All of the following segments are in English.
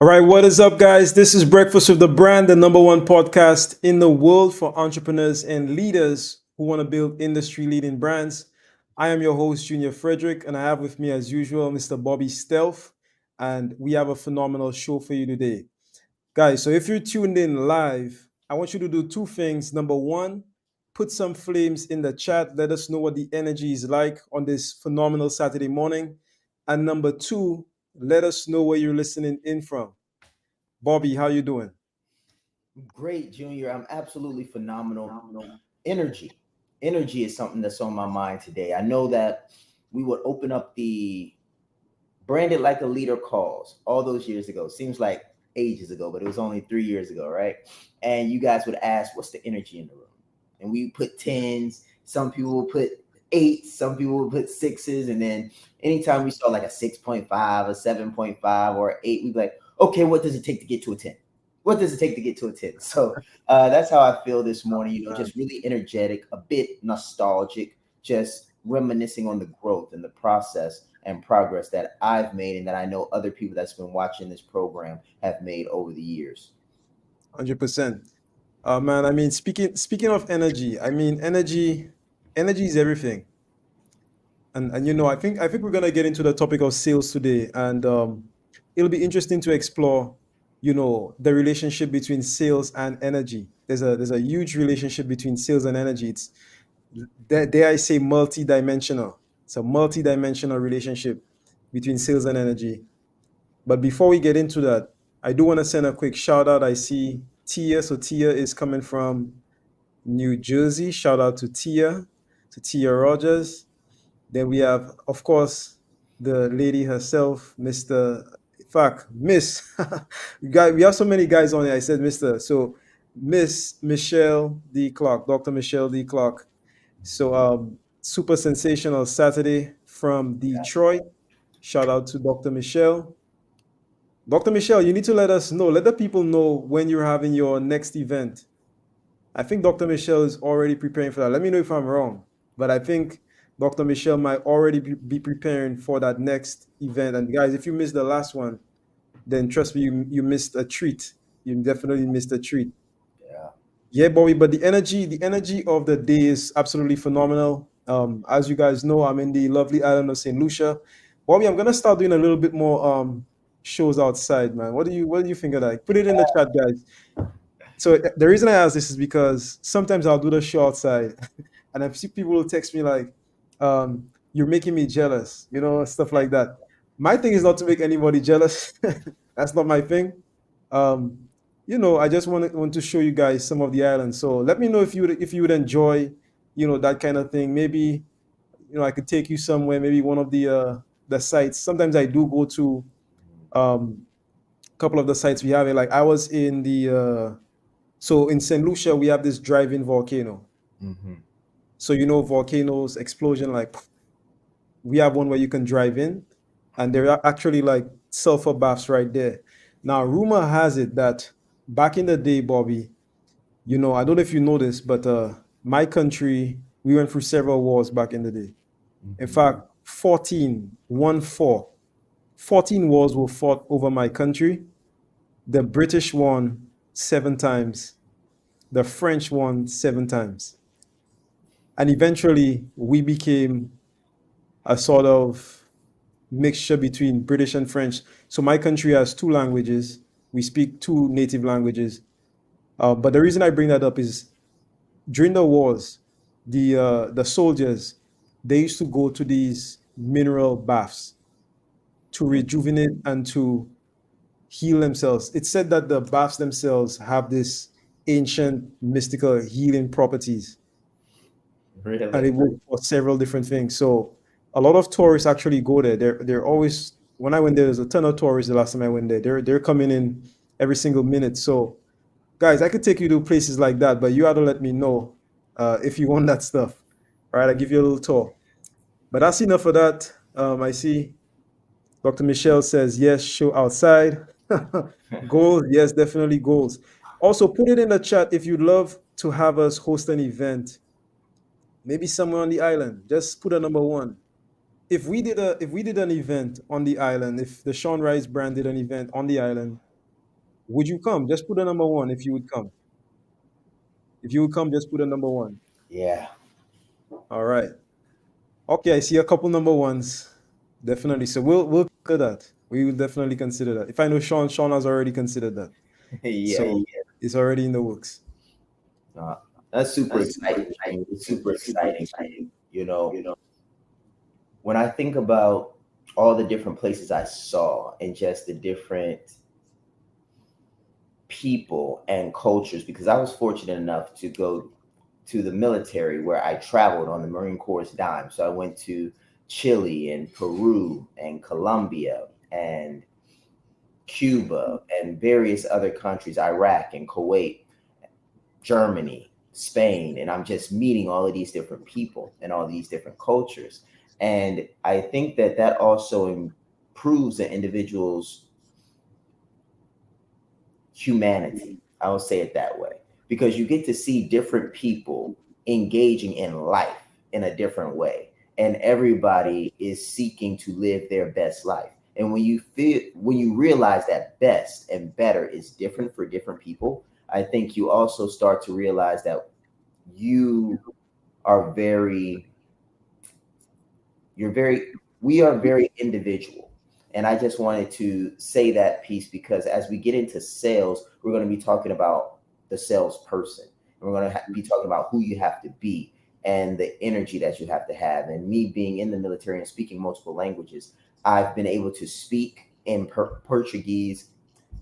All right, what is up, guys? This is Breakfast with the Brand, the number one podcast in the world for entrepreneurs and leaders who want to build industry leading brands. I am your host, Junior Frederick, and I have with me, as usual, Mr. Bobby Stealth. And we have a phenomenal show for you today. Guys, so if you're tuned in live, I want you to do two things. Number one, put some flames in the chat. Let us know what the energy is like on this phenomenal Saturday morning. And number two, let us know where you're listening in from. Bobby, how you doing? Great, Junior. I'm absolutely phenomenal. Energy. Energy is something that's on my mind today. I know that we would open up the branded like a leader calls all those years ago. Seems like ages ago, but it was only 3 years ago, right? And you guys would ask, what's the energy in the room? And we put tens, some people would put eights, some people would put sixes. And then anytime we saw like a 6.5, a 7.5, or an eight, we'd be like, okay, what does it take to get to a 10? What does it take to get to a 10? So that's how I feel this morning, just really energetic, a bit nostalgic, just reminiscing on the growth and the process and progress that I've made and that I know other people that's been watching this program have made over the years. 100%. Man, I mean, speaking of energy, I mean, energy is everything. And I think we're gonna get into the topic of sales today, and it'll be interesting to explore, the relationship between sales and energy. There's a huge relationship between sales and energy. It's dare I say multi-dimensional. It's a multi-dimensional relationship between sales and energy. But before we get into that, I do want to send a quick shout out. I see Tia. So Tia is coming from New Jersey. Shout out to Tia Rogers. Then we have, of course, the lady herself, Mr. In fact, Miss. We have so many guys on here. I said Mr. So Miss Michelle D. Clark, Dr. Michelle D. Clark. So super sensational Saturday from Detroit. Shout out to Dr. Michelle. Dr. Michelle, you need to let us know, let the people know when you're having your next event. I think Dr. Michelle is already preparing for that. Let me know if I'm wrong, but I think Dr. Michelle might already be preparing for that next event. And guys, if you missed the last one, then trust me, you missed a treat. You definitely missed a treat. Yeah. Yeah, Bobby, but the energy of the day is absolutely phenomenal. As you guys know, I'm in the lovely island of St. Lucia. Bobby, I'm gonna start doing a little bit more shows outside, man. What do you think of that? Put it in the chat, guys. So the reason I ask this is because sometimes I'll do the show outside, and I see people will text me like, "You're making me jealous," stuff like that. My thing is not to make anybody jealous. That's not my thing. Um, I just want to show you guys some of the islands. So let me know if you would enjoy, that kind of thing. Maybe I could take you somewhere. Maybe one of the sites. Sometimes I do go to um, a couple of the sites we have. Like I was in the so in St. Lucia, we have this drive-in volcano. Mm-hmm. So volcanoes, explosion, like we have one where you can drive in, and there are actually like sulfur baths right there. Now, rumor has it that back in the day, Bobby, I don't know if you know this, but my country, we went through several wars back in the day. In Mm-hmm. fact, 14 wars were fought over my country. The British won 7 times, the French won 7 times. And eventually, we became a sort of mixture between British and French. So my country has two languages. We speak two native languages. But the reason I bring that up is during the wars, the soldiers, they used to go to these mineral baths to rejuvenate and to heal themselves. It's said that the baths themselves have this ancient mystical healing properties, and Really? it works for several different things. So a lot of tourists actually go there. They're always when I went there, there's a ton of tourists the last time I went there. They're coming in every single minute. So guys, I could take you to places like that, but you have to let me know if you want that stuff. All right, I'll give you a little tour. But that's enough of that. I see Dr. Michelle says yes, show outside. Goals, yes, definitely goals. Also, put it in the chat if you'd love to have us host an event, maybe somewhere on the island. Just put a number one. If we did an event on the island, if the Sean Rice brand did an event on the island, Would you come? Just put a number one if you would come. If you would come, just put a number one. Yeah. All right. Okay, I see a couple number ones. Definitely. So we'll consider that. We will definitely consider that. If I know Sean has already considered that. Yeah. So it's already in the works. Uh, that's super exciting. Junior. It's super exciting. You know, when I think about all the different places I saw and just the different people and cultures, because I was fortunate enough to go to the military where I traveled on the Marine Corps dime. So I went to Chile and Peru and Colombia and Cuba and various other countries, Iraq and Kuwait, Germany, Spain, and I'm just meeting all of these different people and all these different cultures. And I think that that also improves the individual's humanity. I will say it that way, because you get to see different people engaging in life in a different way. And everybody is seeking to live their best life. And when you realize that best and better is different for different people, I think you also start to realize that you are very, we are very individual. And I just wanted to say that piece because as we get into sales, we're going to be talking about the salesperson. And we're going to be talking about who you have to be and the energy that you have to have. And me being in the military and speaking multiple languages, I've been able to speak in Portuguese,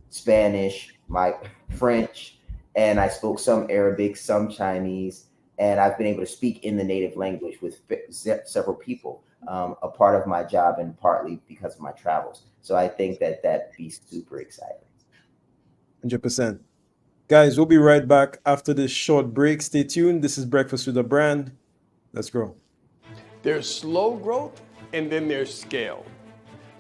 Spanish, my French, and I spoke some Arabic, some Chinese, and I've been able to speak in the native language with several people, a part of my job and partly because of my travels. So I think that that'd be super exciting. 100%. Guys, we'll be right back after this short break. Stay tuned. This is Breakfast with a Brand. Let's grow. There's slow growth and then there's scale.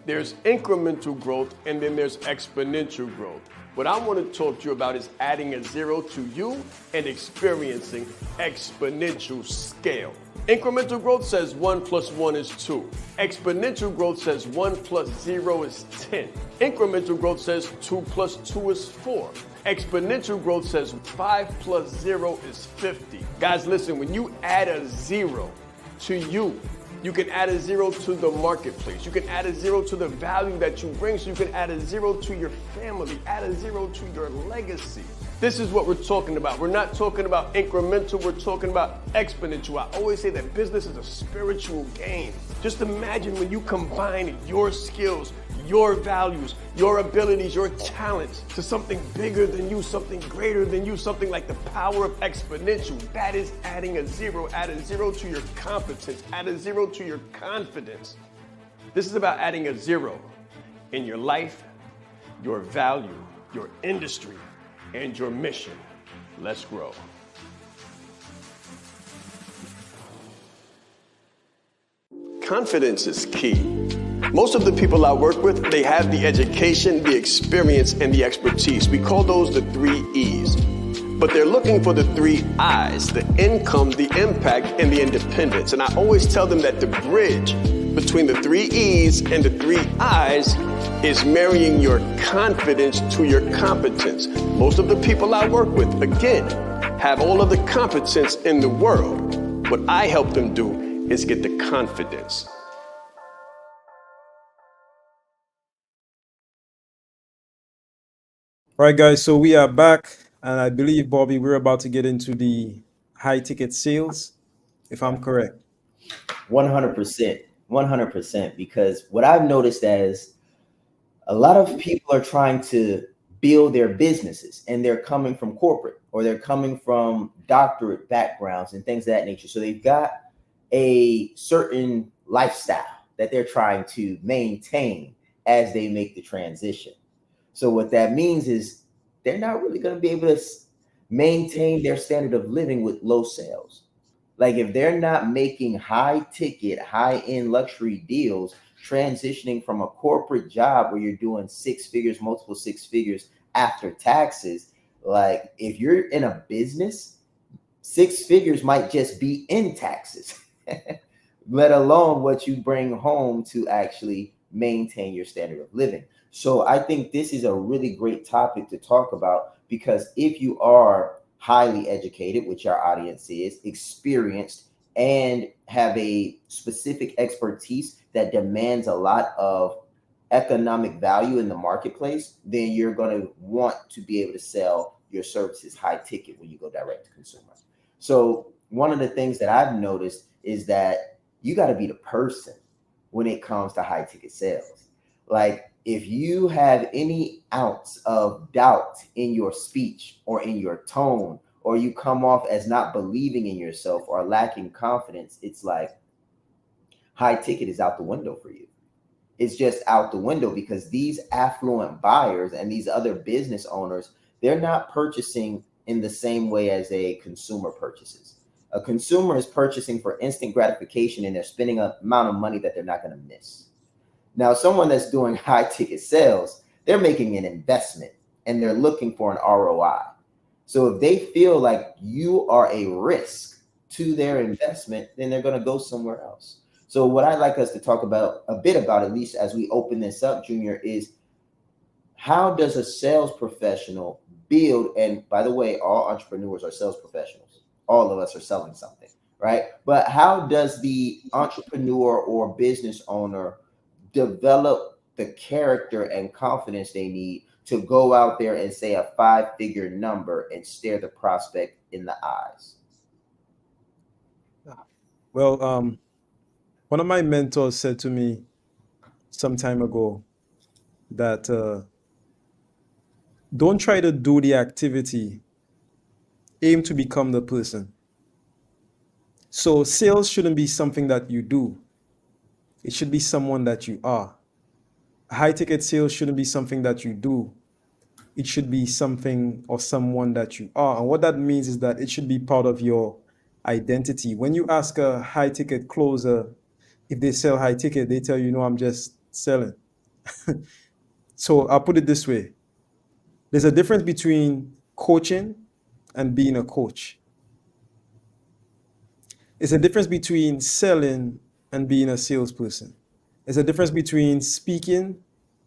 There's incremental growth and then there's exponential growth. What I want to talk to you about is adding a zero to you and experiencing exponential scale. Incremental growth says 1 plus 1 is 2. Exponential growth says 1 plus 0 is 10. Incremental growth says 2 plus 2 is 4. Exponential growth says 5 plus 0 is 50. Guys, listen, when you add a 0 to you, you can add a 0 to the marketplace. You can add a 0 to the value that you bring. So you can add a 0 to your family, add a 0 to your legacy. This is what we're talking about. We're not talking about incremental, we're talking about exponential. I always say that business is a spiritual game. Just imagine when you combine your skills, your values, your abilities, your talents to something bigger than you, something greater than you, something like the power of exponential. That is adding a 0. Add a 0 to your competence, add a 0 to your confidence. This is about adding a 0 in your life, your value, your industry, and your mission. Let's grow. Confidence is key. Most of the people I work with, they have the education, the experience, and the expertise. We call those the 3 E's. But they're looking for the 3 I's, the income, the impact, and the independence. And I always tell them that the bridge between the 3 E's and the 3 I's is marrying your confidence to your competence. Most of the people I work with, again, have all of the competence in the world. What I help them do is get the confidence. All right, guys. So we are back. And I believe, Bobby, we're about to get into the high ticket sales, if I'm correct. 100%. 100%. Because what I've noticed is a lot of people are trying to build their businesses and they're coming from corporate or they're coming from doctorate backgrounds and things of that nature. So they've got a certain lifestyle that they're trying to maintain as they make the transition. So what that means is they're not really going to be able to maintain their standard of living with low sales. Like if they're not making high ticket, high end luxury deals, transitioning from a corporate job where you're doing 6 figures, multiple 6 figures after taxes, like if you're in a business, 6 figures might just be in taxes, let alone what you bring home to actually maintain your standard of living. So I think this is a really great topic to talk about, because if you are highly educated, which our audience is, experienced, and have a specific expertise that demands a lot of economic value in the marketplace, then you're going to want to be able to sell your services high ticket when you go direct to consumer. So one of the things that I've noticed is that you got to be the person when it comes to high ticket sales. Like, if you have any ounce of doubt in your speech or in your tone, or you come off as not believing in yourself or lacking confidence, it's like high ticket is out the window for you. It's just out the window, because these affluent buyers and these other business owners, they're not purchasing in the same way as a consumer purchases. A consumer is purchasing for instant gratification, and they're spending an amount of money that they're not going to miss. Now, someone that's doing high ticket sales, they're making an investment and they're looking for an ROI. So if they feel like you are a risk to their investment, then they're going to go somewhere else. So what I'd like us to talk about a bit about, at least as we open this up, Junior, is how does a sales professional build? And by the way, all entrepreneurs are sales professionals. All of us are selling something, right? But how does the entrepreneur or business owner develop the character and confidence they need to go out there and say a 5-figure number and stare the prospect in the eyes? Well, one of my mentors said to me some time ago that don't try to do the activity, aim to become the person. So sales shouldn't be something that you do. It should be someone that you are. High ticket sales shouldn't be something that you do. It should be something or someone that you are. And what that means is that it should be part of your identity. When you ask a high ticket closer if they sell high ticket, they tell you, no, I'm just selling. So I'll put it this way. There's a difference between coaching and being a coach. It's a difference between selling and being a salesperson. There's a difference between speaking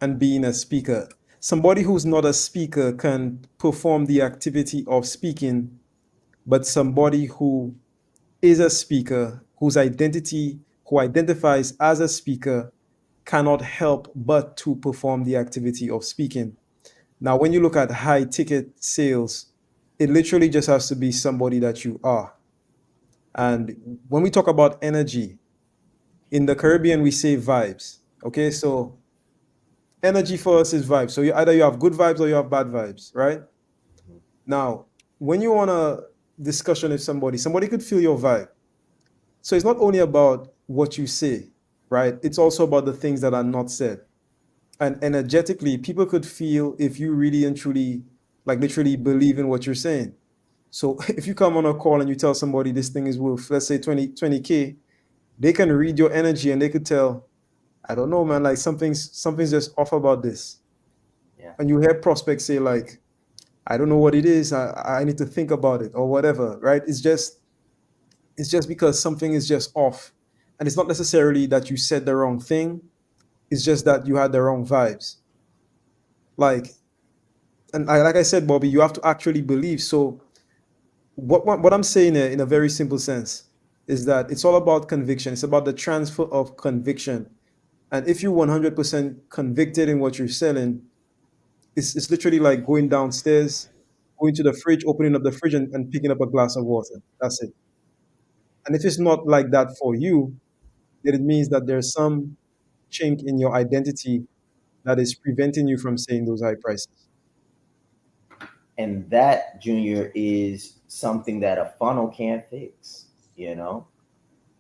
and being a speaker. Somebody who's not a speaker can perform the activity of speaking, but somebody who is a speaker, who identifies as a speaker, cannot help but to perform the activity of speaking. Now, when you look at high ticket sales, it literally just has to be somebody that you are. And when we talk about energy, in the Caribbean, we say vibes. Okay, so energy for us is vibes. So either you have good vibes or you have bad vibes, right? Now, when you want a discussion with somebody could feel your vibe. So it's not only about what you say, right? It's also about the things that are not said. And energetically, people could feel if you really and truly, like literally believe in what you're saying. So if you come on a call and you tell somebody this thing is worth, let's say 20K, they can read your energy and they could tell, I don't know, man, like something's just off about this. Yeah. And you hear prospects say like, I don't know what it is. I need to think about it or whatever, right? It's just because something is just off. And it's not necessarily that you said the wrong thing. It's just that you had the wrong vibes. Like, like I said, Bobby, you have to actually believe. So what I'm saying in a very simple sense is that it's all about conviction. It's about the transfer of conviction. And if you're 100% convicted in what you're selling, it's literally like going downstairs, going to the fridge, opening up the fridge and picking up a glass of water. That's it. And if it's not like that for you, then it means that there's some chink in your identity that is preventing you from saying those high prices. And that, Junior, is something that a funnel can't fix, you know?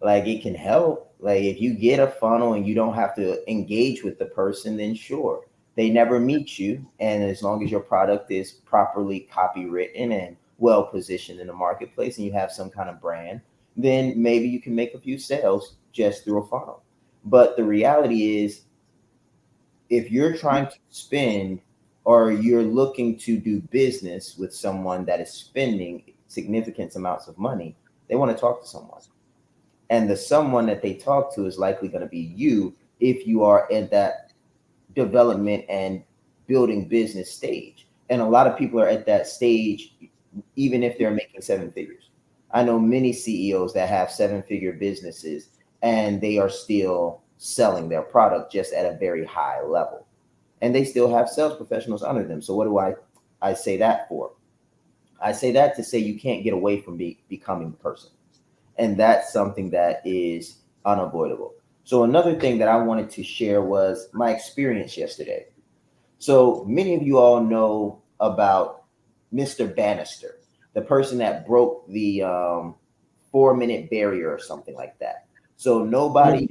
Like, it can help. Like, if you get a funnel and you don't have to engage with the person, then sure. They never meet you. And as long as your product is properly copywritten and well positioned in the marketplace and you have some kind of brand, then maybe you can make a few sales just through a funnel. But the reality is, if you're trying to spend, or you're looking to do business with someone that is spending significant amounts of money, they want to talk to someone. And the someone that they talk to is likely going to be you if you are in that development and building business stage. And a lot of people are at that stage, even if they're making seven figures. I know many CEOs that have seven-figure businesses and they are still selling their product just at a very high level. And they still have sales professionals under them. So what do I say that for? I say that to say you can't get away from becoming the person. And that's something that is unavoidable. So another thing that I wanted to share was my experience yesterday. So many of you all know about Mr. Bannister, the person that broke the 4-minute barrier or something like that. So nobody,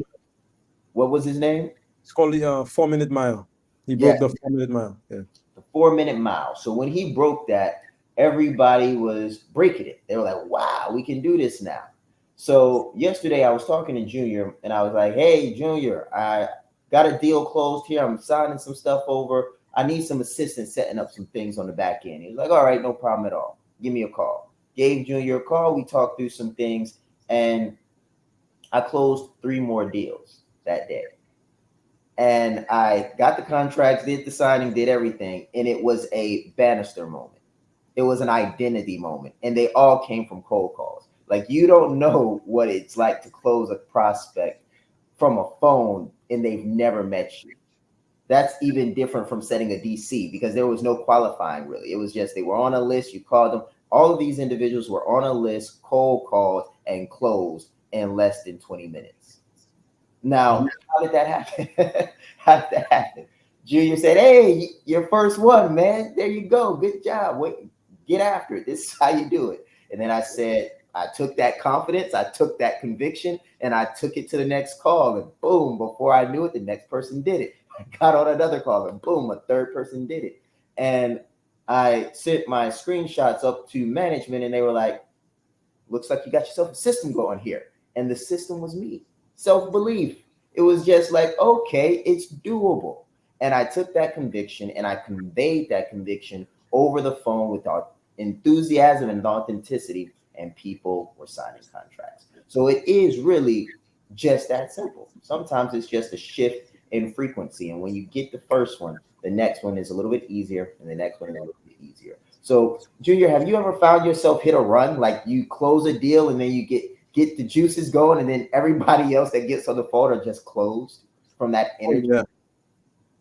what was his name? It's called the 4 minute mile. He Yeah, broke the 4 minute mile. Yeah. the 4-minute mile. So when he broke that, everybody was breaking it. They were like, wow, we can do this now. So yesterday I was talking to Junior and I was like, hey, Junior, I got a deal closed here. I'm signing some stuff over. I need some assistance setting up some things on the back end. He was like, all right, no problem at all. Give me a call. Gave Junior a call. We talked through some things and I closed 3 more deals that day. And I got the contracts, did the signing, did everything. And it was a Bannister moment. It was an identity moment. And they all came from cold calls. Like, you don't know what it's like to close a prospect from a phone and they've never met you. That's even different from setting a DC because there was no qualifying really. It was just they were on a list, you called them. All of these individuals were on a list, cold called, and closed in less than 20 minutes. Now, how did that happen? How did that happen? Junior said, hey, your first one, man. There you go. Good job. Wait, get after it. This is how you do it. And then I said, I took that confidence, I took that conviction, and I took it to the next call. And boom, before I knew it, the next person did it. I got on another call, and boom, a third person did it. And I sent my screenshots up to management, and they were like, looks like you got yourself a system going here. And the system was me. Self-belief. It was just like, okay, it's doable. And I took that conviction and I conveyed that conviction over the phone with enthusiasm and authenticity, and people were signing contracts. So it is really just that simple. Sometimes it's just a shift in frequency. And when you get the first one, the next one is a little bit easier, and the next one is a little bit easier. So, Junior, have you ever found yourself hit a run? Like you close a deal and then you get the juices going, and then everybody else that gets on the phone are just closed from that energy?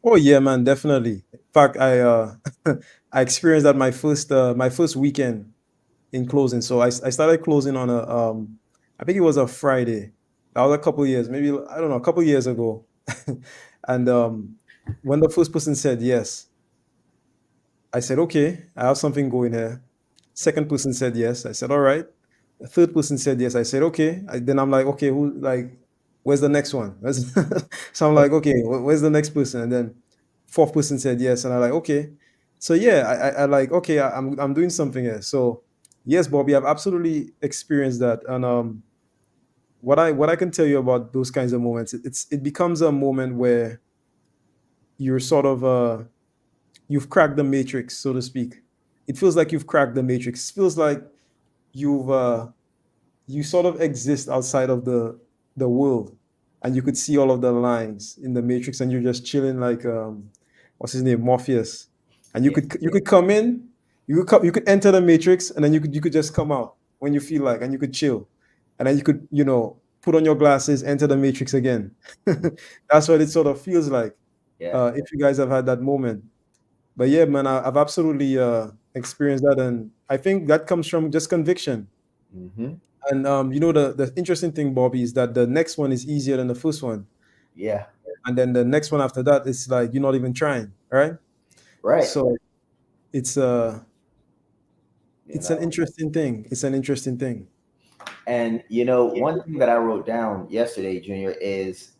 Oh yeah, man, definitely. In fact, I I experienced that my first weekend in closing. So I started closing on a I think it was a Friday. That was a couple years, maybe I don't know, a couple years ago. And when the first person said yes, I said, okay, I have something going here. Second person said yes. I said, all right. The third person said yes. I said, okay. Then I'm like, okay, where's the next one? So I'm like, okay, where's the next person? And then fourth person said yes. And I'm like, okay. So yeah, I like, okay, I'm doing something here. So yes, Bobby, I've absolutely experienced that. And what I can tell you about those kinds of moments, it becomes a moment where you're sort of you've cracked the matrix, so to speak. It feels like you've cracked the matrix. It feels like you've you sort of exist outside of the world, and you could see all of the lines in the matrix, and you're just chilling like what's his name, Morpheus. And Yeah. you could come in, you could enter the matrix, and then you could just come out when you feel like, and you could chill, and then you could put on your glasses, enter the matrix again. That's what it sort of feels like. Yeah. If you guys have had that moment. But yeah, man, I've absolutely experienced that, and I think that comes from just conviction. Mm-hmm. And the interesting thing, Bobby, is that the next one is easier than the first one, Yeah. and then the next one after that is like you're not even trying, right? Right. So it's You it's an know. interesting thing. It's an interesting thing. And one thing that I wrote down yesterday, Junior, is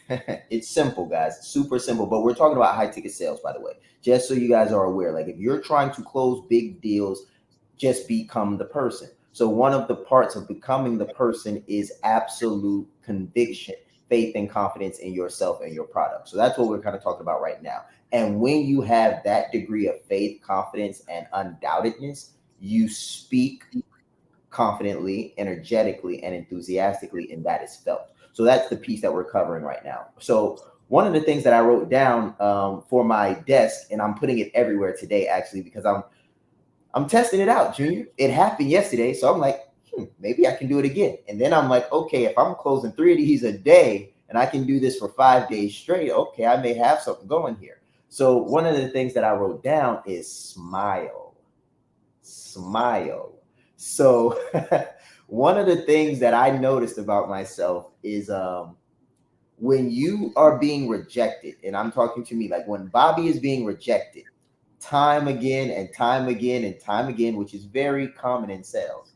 it's simple, guys. Super simple. But we're talking about high ticket sales, by the way. Just so you guys are aware. Like if you're trying to close big deals, just become the person. So one of the parts of becoming the person is absolute conviction, faith and confidence in yourself and your product. So that's what we're kind of talking about right now. And when you have that degree of faith, confidence, and undoubtedness, you speak confidently, energetically, and enthusiastically, and that is felt. So that's the piece that we're covering right now. So one of the things that I wrote down for my desk, and I'm putting it everywhere today, actually, because I'm testing it out, Junior. It happened yesterday, so I'm like, maybe I can do it again. And then I'm like, okay, if I'm closing 3 of these a day and I can do this for 5 days straight, okay, I may have something going here. So one of the things that I wrote down is smile. Smile. So one of the things that I noticed about myself is when you are being rejected, and I'm talking to me, like when Bobby is being rejected time again and time again and time again, which is very common in sales,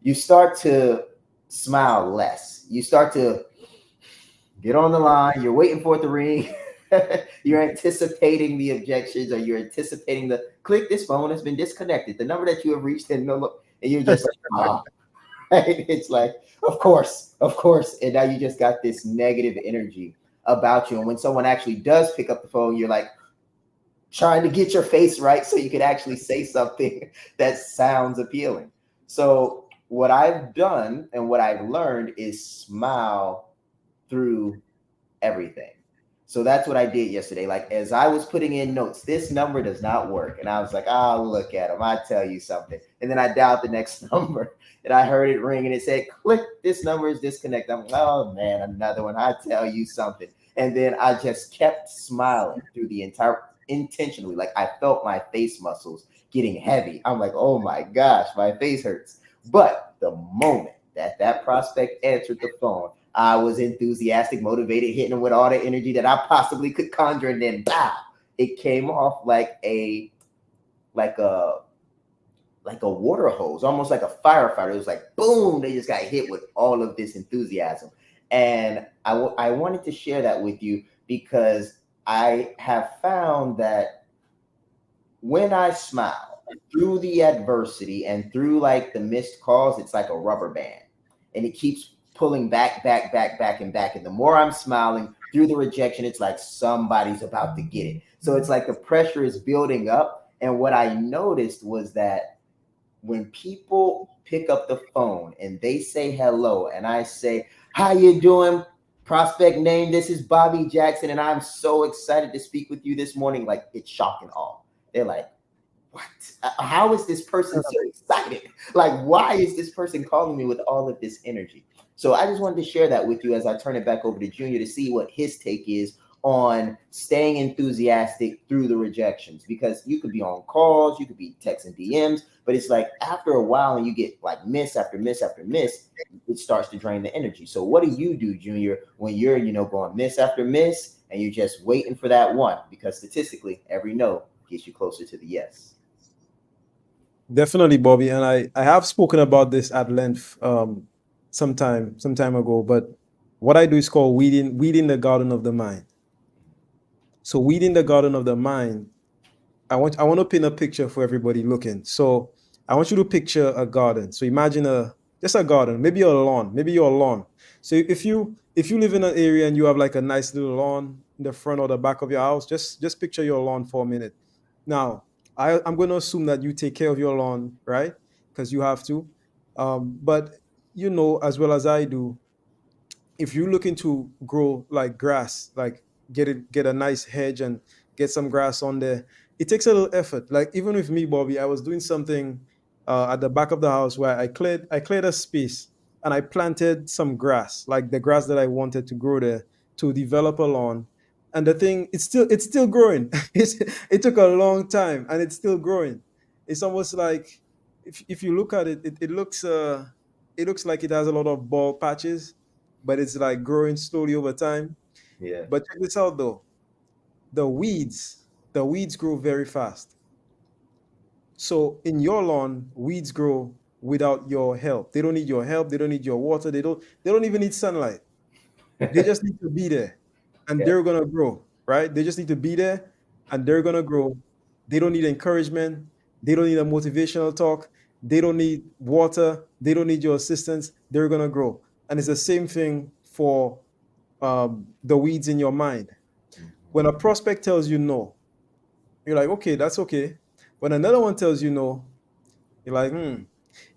you start to smile less. You start to get on the line. You're waiting for it to ring. You're anticipating the objections, or you're anticipating the click. This phone has been disconnected. The number that you have reached, and you're just like, ah. Right? It's like, of course, and now you just got this negative energy about you. And when someone actually does pick up the phone, you're like trying to get your face right so you could actually say something that sounds appealing. So what I've done and what I've learned is smile through everything. So that's what I did yesterday. Like as I was putting in notes, this number does not work. And I was like, oh, look at him. I tell you something. And then I dialed the next number and I heard it ring and it said, click, this number is disconnected. I'm like, oh man, another one. I tell you something. And then I just kept smiling through the entire intentionally. Like I felt my face muscles getting heavy. I'm like, oh my gosh, my face hurts. But the moment that that prospect answered the phone, I was enthusiastic, motivated, hitting them with all the energy that I possibly could conjure, and then bow, it came off like a water hose, almost like a firefighter. It was like boom, they just got hit with all of this enthusiasm. And I wanted to share that with you because I have found that when I smile through the adversity and through like the missed calls, it's like a rubber band and it keeps pulling back, and back. And the more I'm smiling through the rejection, it's like somebody's about to get it. So it's like the pressure is building up. And what I noticed was that when people pick up the phone and they say hello, and I say, how you doing? Prospect name, this is Bobby Jackson, and I'm so excited to speak with you this morning. Like it's shock and awe. They're like, what? How is this person so excited? Like, why is this person calling me with all of this energy? So I just wanted to share that with you as I turn it back over to Junior to see what his take is on staying enthusiastic through the rejections, because you could be on calls, you could be texting DMs, but it's like after a while and you get like miss after miss after miss, it starts to drain the energy. So what do you do, Junior, when you're, going miss after miss and you're just waiting for that one? Because statistically, every no gets you closer to the yes. Definitely, Bobby. And I have spoken about this at length some time ago. But what I do is called weeding the garden of the mind. So weeding the garden of the mind, I want to paint a picture for everybody looking. So I want you to picture a garden. So imagine just a garden, maybe a lawn, maybe your lawn. So if you live in an area and you have like a nice little lawn in the front or the back of your house, just picture your lawn for a minute. Now, I'm going to assume that you take care of your lawn, right? Because you have to. But as well as I do, if you're looking to grow like grass, like get a nice hedge and get some grass on there, it takes a little effort. Like even with me, Bobby, I was doing something at the back of the house where I cleared a space and I planted some grass, like the grass that I wanted to grow there to develop a lawn. And the thing, it's still growing. It took a long time and it's still growing. It's almost like if you look at it, it looks like it has a lot of bald patches, but it's like growing slowly over time. Yeah. But check this out though. The weeds, the weeds grow very fast. So in your lawn, weeds grow without your help. They don't need your help. They don't need your water. They don't even need sunlight. They just need to be there and Yeah. they're gonna grow, right? They just need to be there and they're gonna grow. They don't need encouragement. They don't need a motivational talk. They don't need water. They don't need your assistance. They're gonna grow. And it's the same thing for the weeds in your mind. When a prospect tells you no, you're like, okay, that's okay. When another one tells you no, you're like, hmm.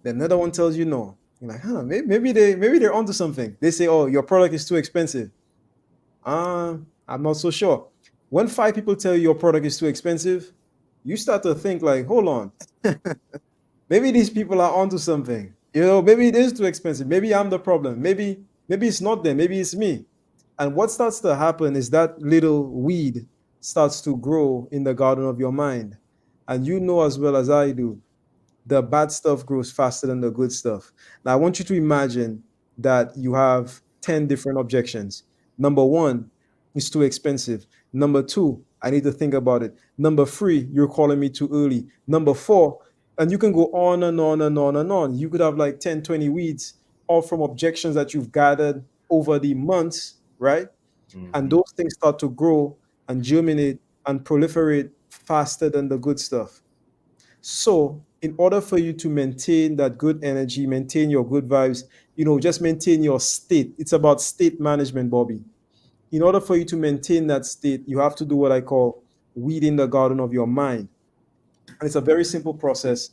Then another one tells you no. You're like, maybe they're onto something. They say, oh, your product is too expensive. I'm not so sure. When 5 people tell you your product is too expensive, you start to think like, hold on, maybe these people are onto something. Maybe it is too expensive. Maybe I'm the problem. Maybe it's not them. Maybe it's me. And what starts to happen is that little weed starts to grow in the garden of your mind. And you know as well as I do, the bad stuff grows faster than the good stuff. Now, I want you to imagine that you have 10 different objections. Number one, it's too expensive. Number two, I need to think about it. Number three, you're calling me too early. Number four, and you can go on and on and on and on. You could have like 10, 20 weeds, all from objections that you've gathered over the months, right? And Mhm. those things start to grow and germinate and proliferate faster than the good stuff. So, in order for you to maintain that good energy, maintain your good vibes, just maintain your state. It's about state management, Bobby. In order for you to maintain that state, you have to do what I call weeding the garden of your mind. And it's a very simple process,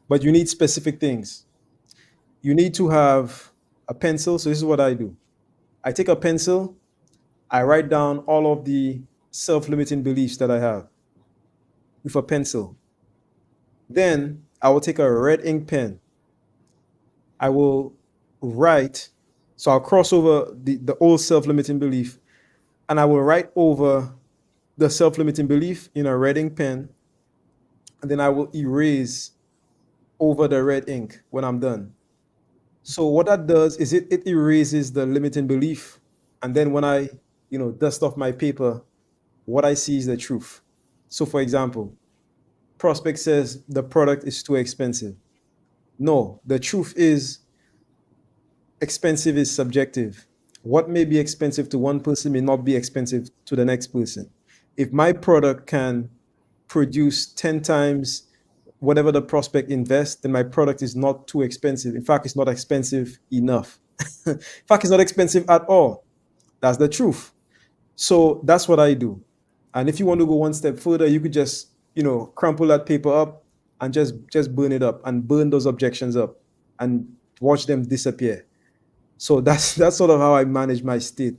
but you need specific things. You need to have a pencil. So, this is what I do. I take a pencil, I write down all of the self limiting beliefs that I have with a pencil. Then I will take a red ink pen. I will write, so I'll cross over the old self limiting belief and I will write over the self limiting belief in a red ink pen. And then I will erase over the red ink when I'm done. So, what that does is it erases the limiting belief. And then when I, dust off my paper, what I see is the truth. So, for example, prospect says the product is too expensive. No, the truth is expensive is subjective. What may be expensive to one person may not be expensive to the next person. If my product can produce 10 times whatever the prospect invests, then my product is not too expensive. In fact, it's not expensive enough. In fact, it's not expensive at all. That's the truth. So that's what I do. And if you want to go one step further, you could just, crumple that paper up and just burn it up and burn those objections up and watch them disappear. So that's sort of how I manage my state.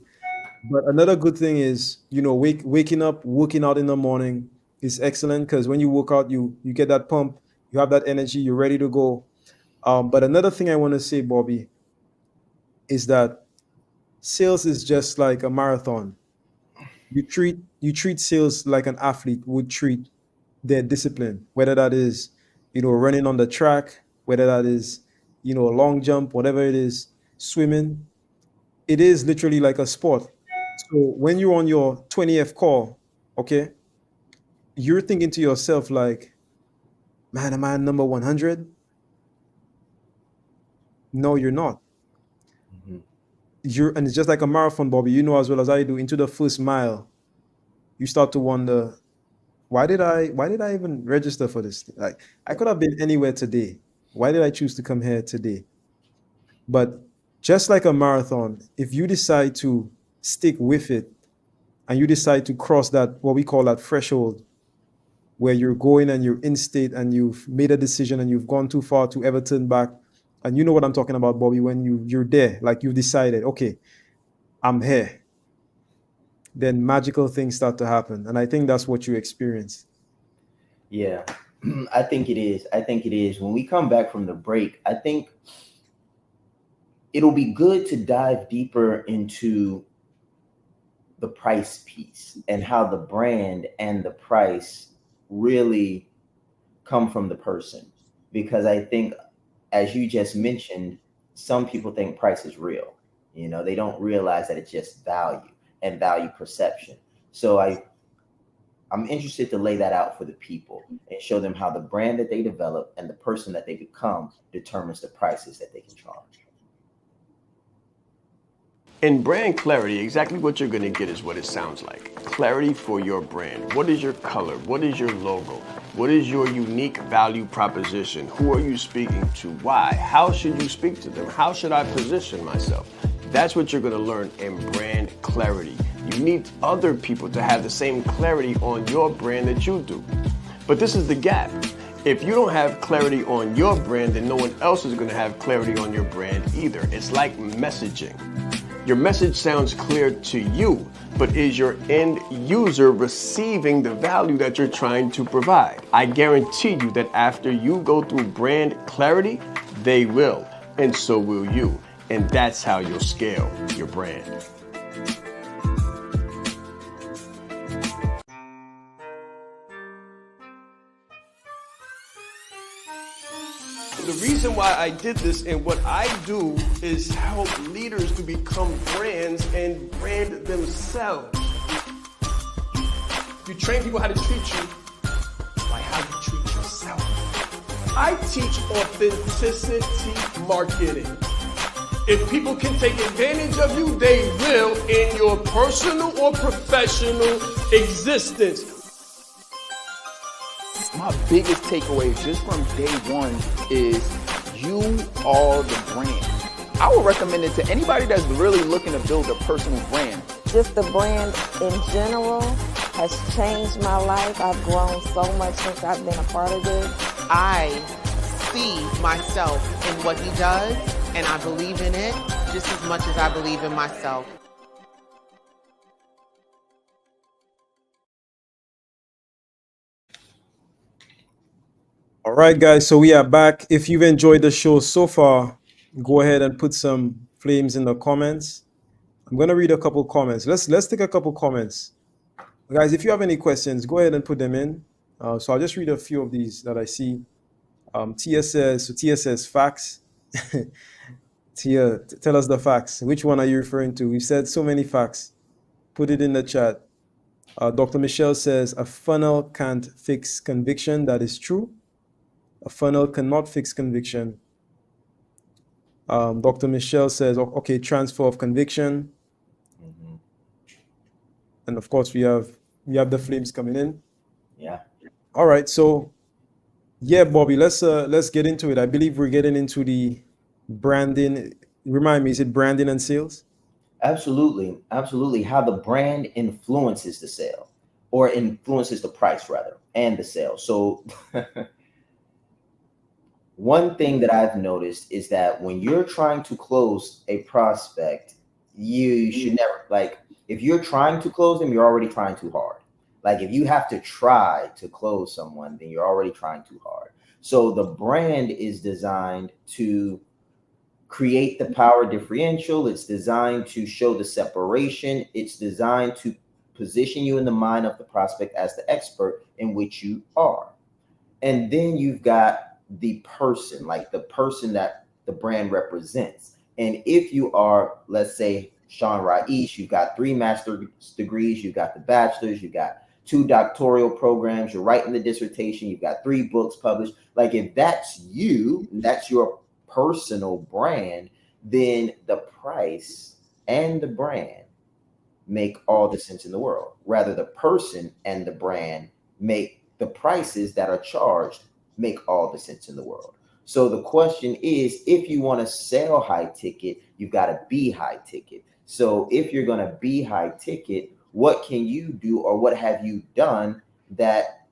But another good thing is, waking up, working out in the morning is excellent because when you work out, you get that pump, you have that energy, you're ready to go. But another thing I want to say, Bobby, is that sales is just like a marathon. You treat sales like an athlete would treat their discipline, whether that is, running on the track, whether that is, a long jump, whatever it is, swimming. It is literally like a sport. So when you're on your 20th call, okay, you're thinking to yourself like, man, am I number 100? No, you're not. Mhm. And it's just like a marathon, Bobby. You know as well as I do. Into the first mile, you start to wonder, why did I even register for this? Like, I could have been anywhere today. Why did I choose to come here today? But just like a marathon, if you decide to stick with it and you decide to cross that, what we call that threshold, where you're going and you're in state and you've made a decision and you've gone too far to ever turn back. And you know what I'm talking about, Bobby, when you're there, like you've decided, okay, I'm here, then magical things start to happen. And I think that's what you experience. Yeah, I think it is. I think it is. When we come back from the break, I think it'll be good to dive deeper into the price piece and how the brand and the price really come from the person. Because I think, as you just mentioned, some people think price is real. They don't realize that it's just value and value perception. So I'm interested to lay that out for the people and show them how the brand that they develop and the person that they become determines the prices that they can charge. In brand clarity, exactly what you're going to get is what it sounds like. Clarity for your brand. What is your color? What is your logo? What is your unique value proposition? Who are you speaking to? Why? How should you speak to them? How should I position myself? That's what you're going to learn in brand clarity. You need other people to have the same clarity on your brand that you do. But this is the gap. If you don't have clarity on your brand, then no one else is going to have clarity on your brand either. It's like messaging. Your message sounds clear to you, but is your end user receiving the value that you're trying to provide? I guarantee you that after you go through brand clarity, they will, and so will you. And that's how you'll scale your brand. The reason why I did this and what I do is help leaders to become brands and brand themselves. You train people how to treat you like how you treat yourself. I teach authenticity marketing. If people can take advantage of you, they will in your personal or professional existence. My biggest takeaway just from day one is you are the brand. I would recommend it to anybody that's really looking to build a personal brand. Just the brand in general has changed my life. I've grown so much since I've been a part of this. I see myself in what he does, and I believe in it just as much as I believe in myself. All right, guys. So we are back. If you've enjoyed the show so far, go ahead and put some flames in the comments. I'm gonna read a couple comments. Let's take a couple comments, guys. If you have any questions, go ahead and put them in. So I'll just read a few of these that I see. Tia says facts. Tia, tell us the facts. Which one are you referring to? We've said so many facts. Put it in the chat. Dr. Michelle says a funnel can't fix conviction. That is true. A funnel cannot fix conviction. Dr. Michelle says, okay, transfer of conviction. Mm-hmm. And of course, we have the flames coming in. Yeah. All right. So, yeah, Bobby, let's get into it. I believe we're getting into the branding. Remind me, is it branding and sales? Absolutely. Absolutely. How the brand influences the sale, or influences the price rather, and the sale. So one thing that I've noticed is that when you're trying to close a prospect, you should never, like, if you're trying to close them, you're already trying too hard. Like, if you have to try to close someone, then you're already trying too hard. So the brand is designed to create the power differential. It's designed to show the separation. It's designed to position you in the mind of the prospect as the expert in which you are. And then you've got the person, like the person that the brand represents. And if you are, let's say, Shaan Rais, you've got 3 master's degrees, you've got the bachelor's, you've got 2 doctoral programs, you're writing the dissertation, you've got 3 books published. Like, if that's you, that's your personal brand, then the price and the brand make all the sense in the world. Rather, the person and the brand make the prices that are charged make all the sense in the world. So the question is, if you want to sell high ticket, you've got to be high ticket. So if you're going to be high ticket, what can you do, or what have you done that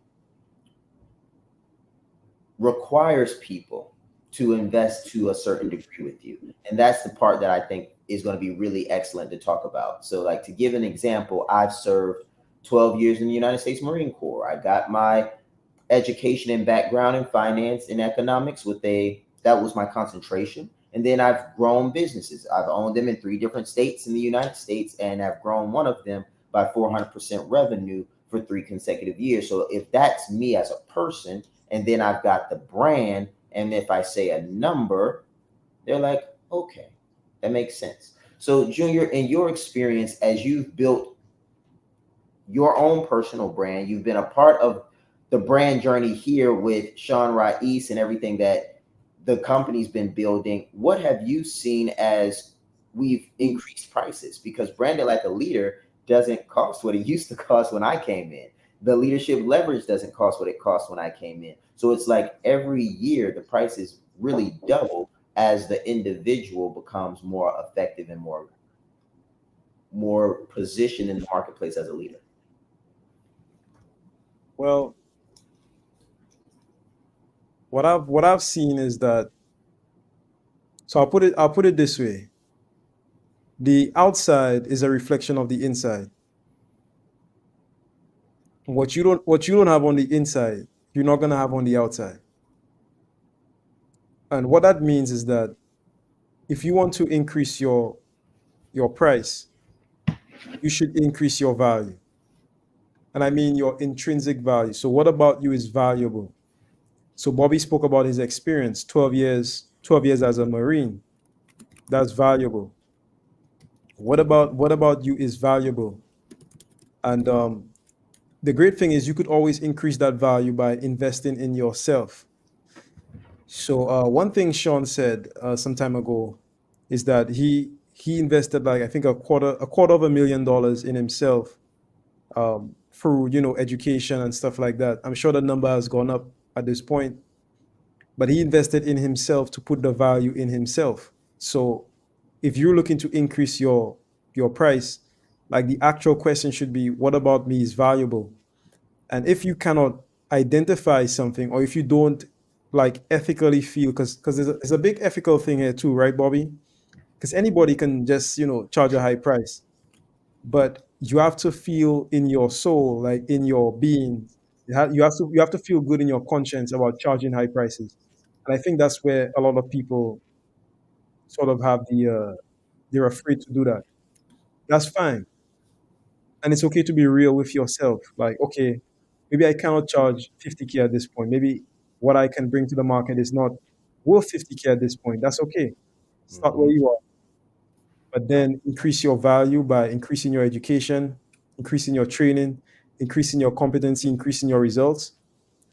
requires people to invest to a certain degree with you? And that's the part that I think is going to be really excellent to talk about. So, like, to give an example, I've served 12 years in the United States Marine Corps. I got my education and background in finance and economics that was my concentration. And then I've grown businesses. I've owned them in 3 different states in the United States, and I've grown one of them by 400% revenue for 3 consecutive years. So if that's me as a person, and then I've got the brand, and if I say a number, they're like, okay, that makes sense. So Junior, in your experience, as you've built your own personal brand, you've been a part of the brand journey here with Shaan Rais and everything that the company's been building. What have you seen as we've increased prices? Because branded like a leader doesn't cost what it used to cost when I came in. The leadership leverage doesn't cost what it cost when I came in. So it's like every year the prices really double as the individual becomes more effective and more positioned in the marketplace as a leader. Well, what I've seen is that, so I'll put it this way. The outside is a reflection of the inside. What you don't have on the inside, you're not gonna have on the outside. And what that means is that if you want to increase your price, you should increase your value. And I mean your intrinsic value. So what about you is valuable? So Bobby spoke about his experience, 12 years as a Marine. That's valuable. What about you is valuable? And the great thing is you could always increase that value by investing in yourself. So one thing Shaan said some time ago is that he invested like I think a quarter of $1 million in himself through education and stuff like that. I'm sure the number has gone up at this point, but he invested in himself to put the value in himself. So if you're looking to increase your price, like the actual question should be, what about me is valuable? And if you cannot identify something, or if you don't like ethically feel, because there's a big ethical thing here too, right, Bobby? Because anybody can just charge a high price, but you have to feel in your soul, like in your being, you have to feel good in your conscience about charging high prices. And I think that's where a lot of people sort of have they're afraid to do that. That's fine. And it's okay to be real with yourself. Like, okay, maybe I cannot charge 50K at this point. Maybe what I can bring to the market is not worth 50K at this point. That's okay. Start where Mhm. you are, but then increase your value by increasing your education, increasing your training, increasing your competency, increasing your results.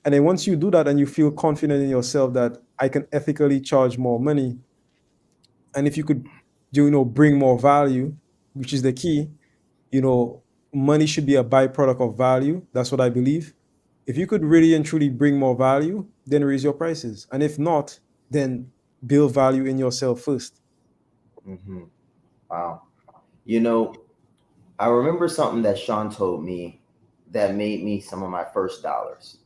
And then once you do that and you feel confident in yourself that I can ethically charge more money, and if you could, bring more value, which is the key, you know, money should be a byproduct of value. That's what I believe. If you could really and truly bring more value, then raise your prices. And if not, then build value in yourself first. Mhm. Wow. You know, I remember something that Shaan told me that made me some of my first dollars.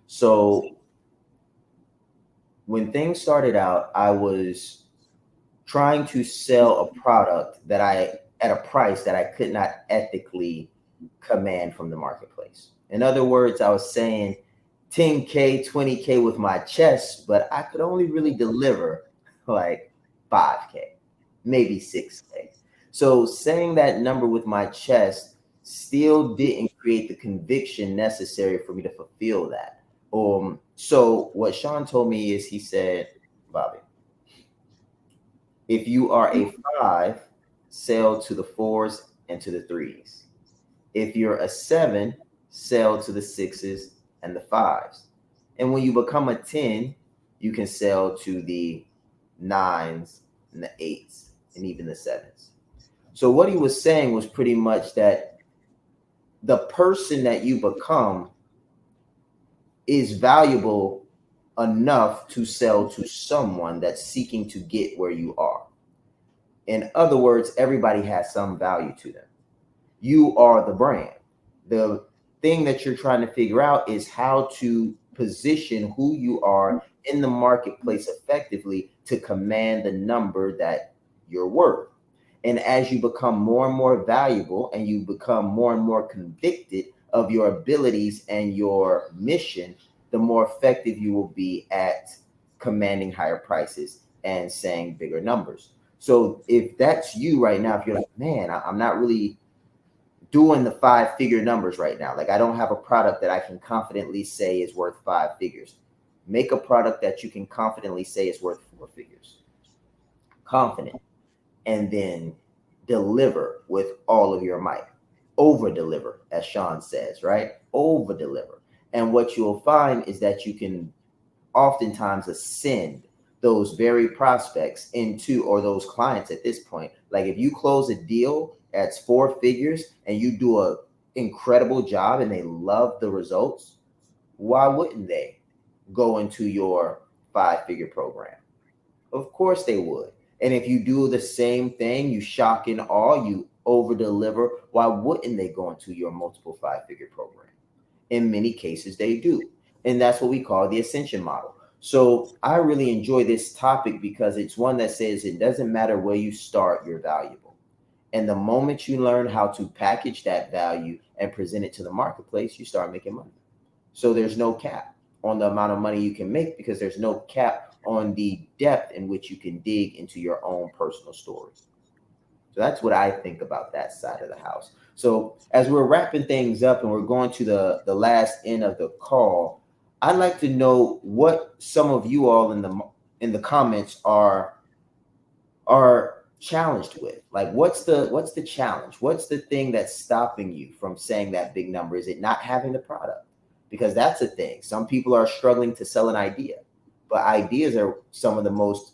So when things started out, I was trying to sell a product that I at a price that I could not ethically command from the marketplace. In other words, I was saying 10K, 20K with my chest, but I could only really deliver like 5K, maybe 6K. So saying that number with my chest still didn't create the conviction necessary for me to fulfill that. So what Shaan told me is he said, Bobby, if you are a five, sell to the fours and to the threes. If you're a seven, sell to the sixes and the fives. And when you become a 10, you can sell to the nines and the eights and even the sevens. So what he was saying was pretty much that the person that you become is valuable enough to sell to someone that's seeking to get where you are. In other words, everybody has some value to them. You are the brand. The thing that you're trying to figure out is how to position who you are in the marketplace effectively to command the number that you're worth. And as you become more and more valuable and you become more and more convicted of your abilities and your mission, the more effective you will be at commanding higher prices and saying bigger numbers. So if that's you right now, if you're like, man, I'm not really doing the 5-figure numbers right now. Like I don't have a product that I can confidently say is worth 5 figures. Make a product that you can confidently say is worth 4 figures. Confident. And then deliver with all of your might. Over deliver, as Shaan says, right? Over deliver. And what you'll find is that you can oftentimes ascend those very prospects into, or those clients at this point. Like if you close a deal that's 4 figures and you do a incredible job and they love the results, why wouldn't they go into your 5-figure program? Of course they would. And if you do the same thing, you shock and awe, you over deliver, why wouldn't they go into your multiple 5-figure program? In many cases, they do. And that's what we call the ascension model. So I really enjoy this topic because it's one that says it doesn't matter where you start, you're valuable. And the moment you learn how to package that value and present it to the marketplace, you start making money. So there's no cap on the amount of money you can make because there's no cap on the depth in which you can dig into your own personal story. So that's what I think about that side of the house. So as we're wrapping things up and we're going to the last end of the call, I'd like to know what some of you all in the comments are challenged with. Like what's the challenge? What's the thing that's stopping you from saying that big number? Is it not having the product? Because that's a thing. Some people are struggling to sell an idea, but ideas are some of the most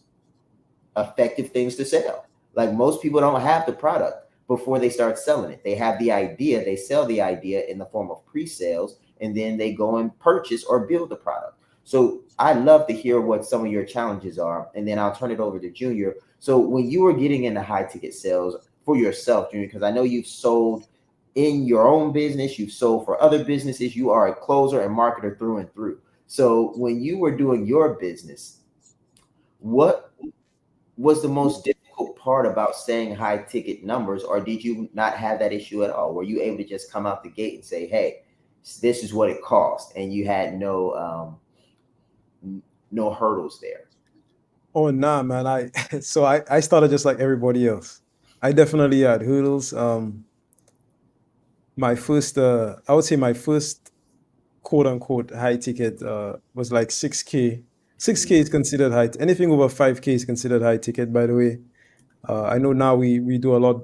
effective things to sell. Like most people don't have the product before they start selling it. They have the idea, they sell the idea in the form of pre-sales, and then they go and purchase or build the product. So I'd love to hear what some of your challenges are, and then I'll turn it over to Junior. So when you were getting into high ticket sales for yourself, Junior, because I know you've sold in your own business, you've sold for other businesses, you are a closer and marketer through and through. So when you were doing your business, what was the most difficult part about saying high ticket numbers, or did you not have that issue at all? Were you able to just come out the gate and say, hey, this is what it cost, and you had no hurdles there? Oh nah, man. I started just like everybody else. I definitely had hurdles. My first I would say my first quote unquote high ticket was like 6K. 6K is considered high. Anything over 5K is considered high ticket, by the way. I know now we do a lot,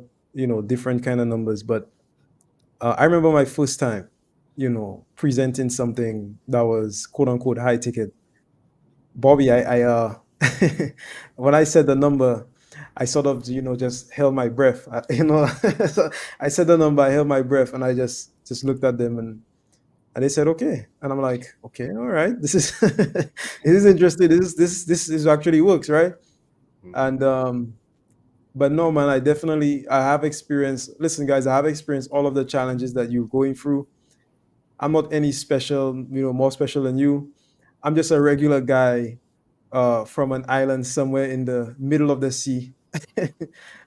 different kind of numbers, but I remember my first time, presenting something that was quote unquote high ticket. Bobby, when I said the number, I sort of, just held my breath. So I said the number, I held my breath, and I just looked at them, and they said okay, and I'm like, okay, all right, this is this is interesting. This is actually works, right? And but no, man, I have experienced. Listen, guys, I have experienced all of the challenges that you're going through. I'm not any special, more special than you. I'm just a regular guy from an island somewhere in the middle of the sea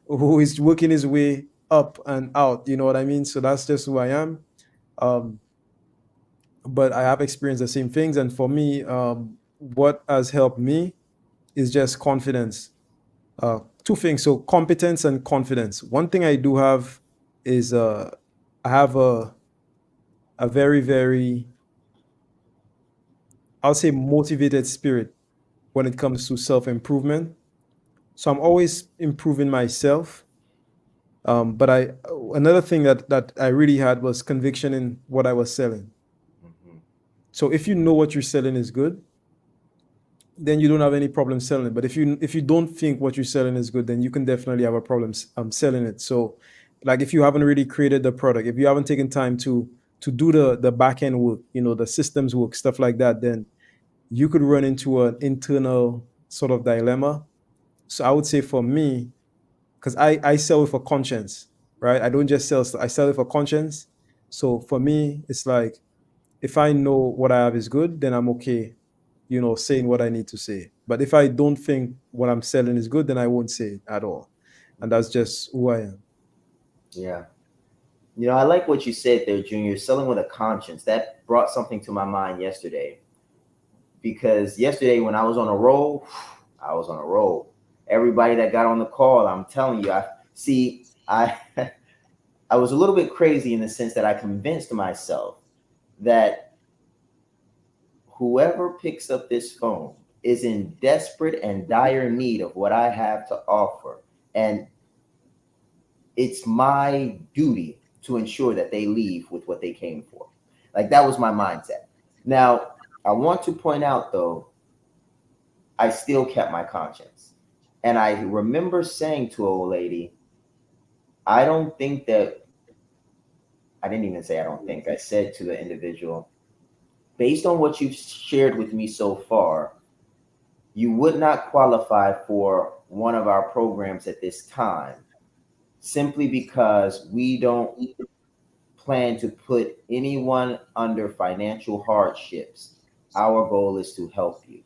who is working his way up and out. You know what I mean? So that's just who I am. Um, but I have experienced the same things. And for me, what has helped me is just confidence. Two things. So competence and confidence. One thing I do have is I have a very, very, I'll say motivated spirit when it comes to self improvement. So I'm always improving myself. But another thing that I really had was conviction in what I was selling. So if you know what you're selling is good, then you don't have any problem selling it. But if you don't think what you're selling is good, then you can definitely have a problem selling it. So, like if you haven't really created the product, if you haven't taken time to do the back end work, the systems work, stuff like that, then you could run into an internal sort of dilemma. So I would say for me, because I sell with a conscience, right? I don't just sell, I sell with a conscience. So for me, it's like if I know what I have is good, then I'm okay, saying what I need to say. But if I don't think what I'm selling is good, then I won't say it at all. And that's just who I am. Yeah. I like what you said there, Junior. Selling with a conscience. That brought something to my mind yesterday. Because yesterday when I was on a roll, I was on a roll. Everybody that got on the call, I'm telling you, I I was a little bit crazy in the sense that I convinced myself that whoever picks up this phone is in desperate and dire need of what I have to offer. And it's my duty to ensure that they leave with what they came for. Like that was my mindset. Now, I want to point out though, I still kept my conscience. And I remember saying to an old lady, I don't think that, I didn't even say I don't think, I said to the individual, based on what you've shared with me so far, you would not qualify for one of our programs at this time, simply because we don't plan to put anyone under financial hardships. Our goal is to help you.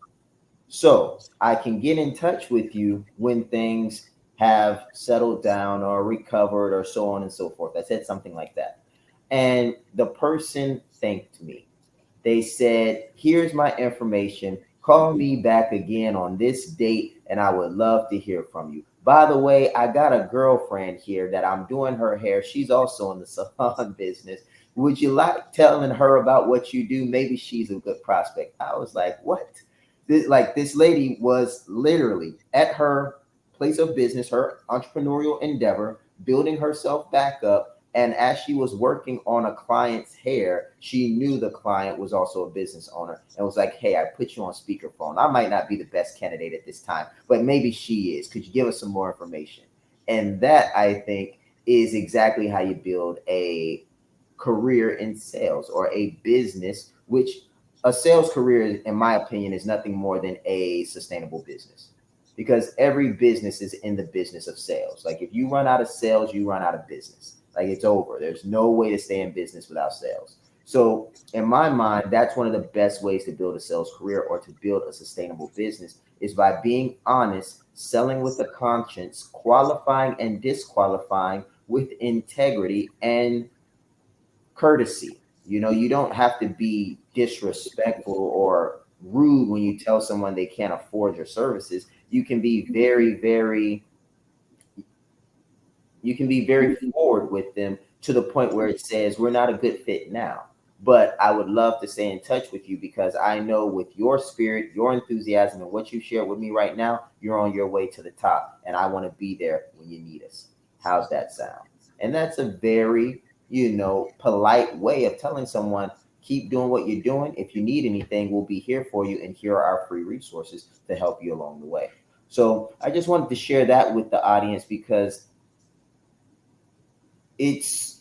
So I can get in touch with you when things have settled down or recovered or so on and so forth. I said something like that. And the person thanked me. They said, here's my information. Call me back again on this date, and I would love to hear from you. By the way, I got a girlfriend here that I'm doing her hair. She's also in the salon business. Would you like telling her about what you do? Maybe she's a good prospect. I was like, what? This lady was literally at her place of business, her entrepreneurial endeavor, building herself back up. And as she was working on a client's hair, she knew the client was also a business owner and was like, hey, I put you on speakerphone. I might not be the best candidate at this time, but maybe she is. Could you give us some more information? And that, I think, is exactly how you build a career in sales or a business, which a sales career, in my opinion, is nothing more than a sustainable business, because every business is in the business of sales. Like if you run out of sales, you run out of business. Like it's over. There's no way to stay in business without sales. So in my mind, that's one of the best ways to build a sales career or to build a sustainable business is by being honest, selling with a conscience, qualifying and disqualifying with integrity and courtesy. You know, you don't have to be disrespectful or rude when you tell someone they can't afford your services. You can be very forward with them to the point where it says we're not a good fit now. But I would love to stay in touch with you because I know with your spirit, your enthusiasm, and what you share with me right now, you're on your way to the top. And I want to be there when you need us. How's that sound? And that's a very, polite way of telling someone, keep doing what you're doing. If you need anything, we'll be here for you. And here are our free resources to help you along the way. So I just wanted to share that with the audience because it's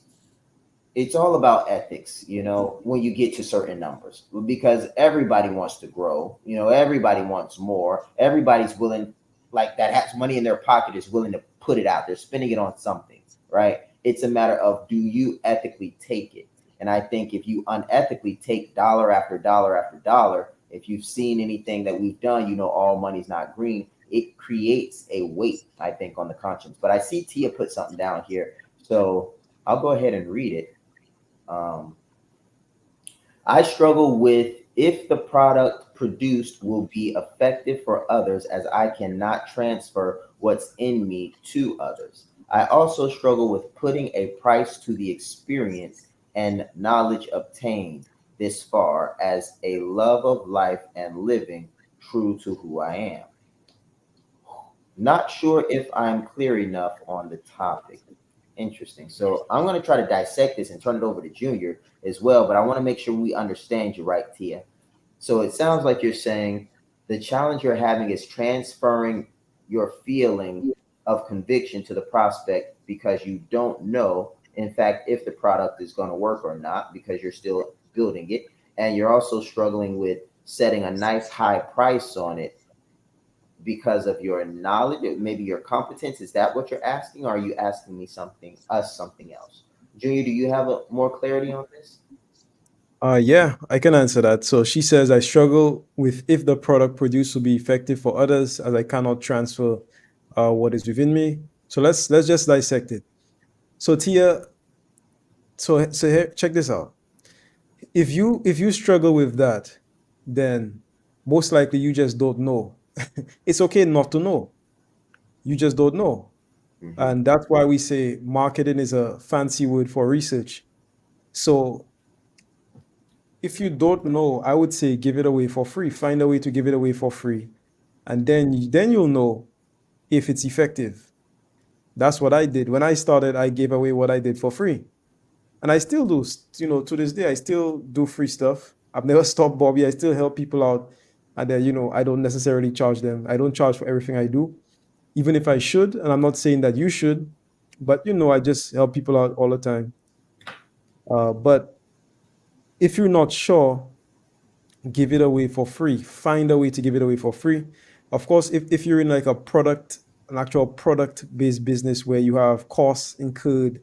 it's all about ethics, when you get to certain numbers, because everybody wants to grow, everybody wants more, everybody's willing, like that has money in their pocket is willing to put it out, they're spending it on something, right? It's a matter of, do you ethically take it? And I think if you unethically take dollar after dollar after dollar, if you've seen anything that we've done, all money's not green. It creates a weight, I think, on the conscience. But I see Tia put something down here, so I'll go ahead and read it. um, I struggle with if the product produced will be effective for others, as I cannot transfer what's in me to others. I also struggle with putting a price to the experience and knowledge obtained this far as a love of life and living true to who I am. Not sure if I'm clear enough on the topic. Interesting. So I'm going to try to dissect this and turn it over to Junior as well, but I want to make sure we understand you right, Tia. So it sounds like you're saying the challenge you're having is transferring your feeling of conviction to the prospect because you don't know, in fact, if the product is going to work or not because you're still building it. And you're also struggling with setting a nice high price on it because of your knowledge, maybe your competence. Is that what you're asking? Or are you asking me something else? Junior, do you have more clarity on this? Yeah, I can answer that. So she says, I struggle with if the product produced will be effective for others, as I cannot transfer what is within me. So let's just dissect it. So Tia, so here, check this out. If you struggle with that, then most likely you just don't know. It's okay not to know. You just don't know. Mm-hmm. And that's why we say marketing is a fancy word for research. So if you don't know, I would say give it away for free. Find a way to give it away for free. And then you'll know if it's effective. That's what I did. When I started, I gave away what I did for free. And I still do, to this day, I still do free stuff. I've never stopped, Bobby. I still help people out. And then, I don't necessarily charge them. I don't charge for everything I do, even if I should. And I'm not saying that you should, but, I just help people out all the time. But if you're not sure, give it away for free. Find a way to give it away for free. Of course, if you're in like an actual product-based business where you have costs incurred,